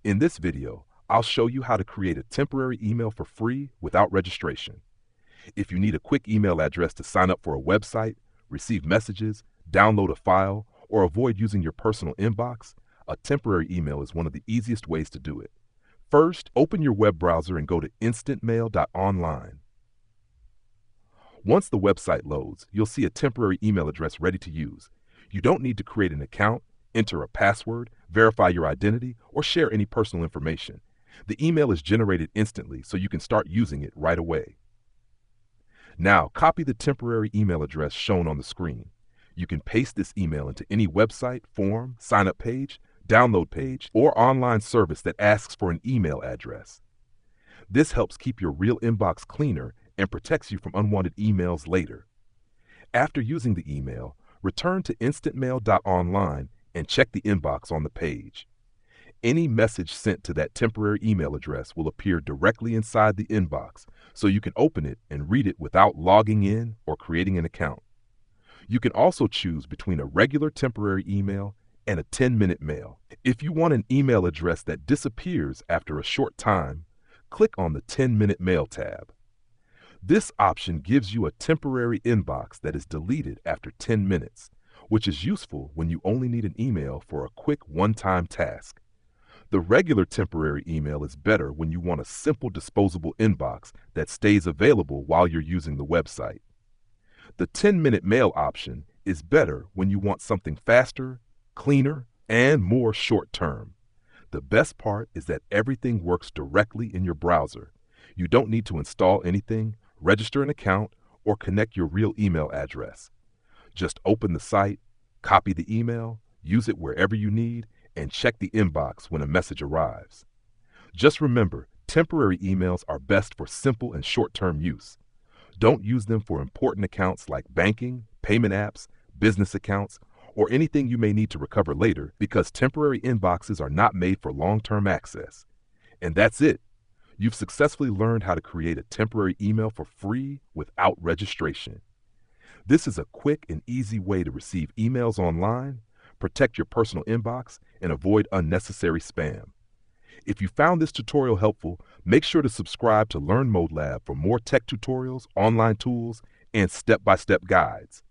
In this video, I'll show you how to create a temporary email for free without registration. If you need a quick email address to sign up for a website, receive messages, download a file, or avoid using your personal inbox, a temporary email is one of the easiest ways to do it. First, open your web browser and go to InstantMail.online. Once the website loads, you'll see a temporary email address ready to use. You don't need to create an account, enter a password, verify your identity, or share any personal information. The email is generated instantly, so you can start using it right away. Now, copy the temporary email address shown on the screen. You can paste this email into any website, form, sign-up page, download page, or online service that asks for an email address. This helps keep your real inbox cleaner and protects you from unwanted emails later. After using the email, return to InstantMail.online and check the inbox on the page. Any message sent to that temporary email address will appear directly inside the inbox, so you can open it and read it without logging in or creating an account. You can also choose between a regular temporary email and a 10-minute mail. If you want an email address that disappears after a short time, click on the 10-minute mail tab. This option gives you a temporary inbox that is deleted after 10 minutes, which is useful when you only need an email for a quick one-time task. The regular temporary email is better when you want a simple disposable inbox that stays available while you're using the website. The 10-minute mail option is better when you want something faster, cleaner, and more short-term. The best part is that everything works directly in your browser. You don't need to install anything, register an account, or connect your real email address. Just open the site, copy the email, use it wherever you need, and check the inbox when a message arrives. Just remember, temporary emails are best for simple and short-term use. Don't use them for important accounts like banking, payment apps, business accounts, or anything you may need to recover later, because temporary inboxes are not made for long-term access. And that's it. You've successfully learned how to create a temporary email for free without registration. This is a quick and easy way to receive emails online, protect your personal inbox, and avoid unnecessary spam. If you found this tutorial helpful, make sure to subscribe to LearnModelab for more tech tutorials, online tools, and step-by-step guides.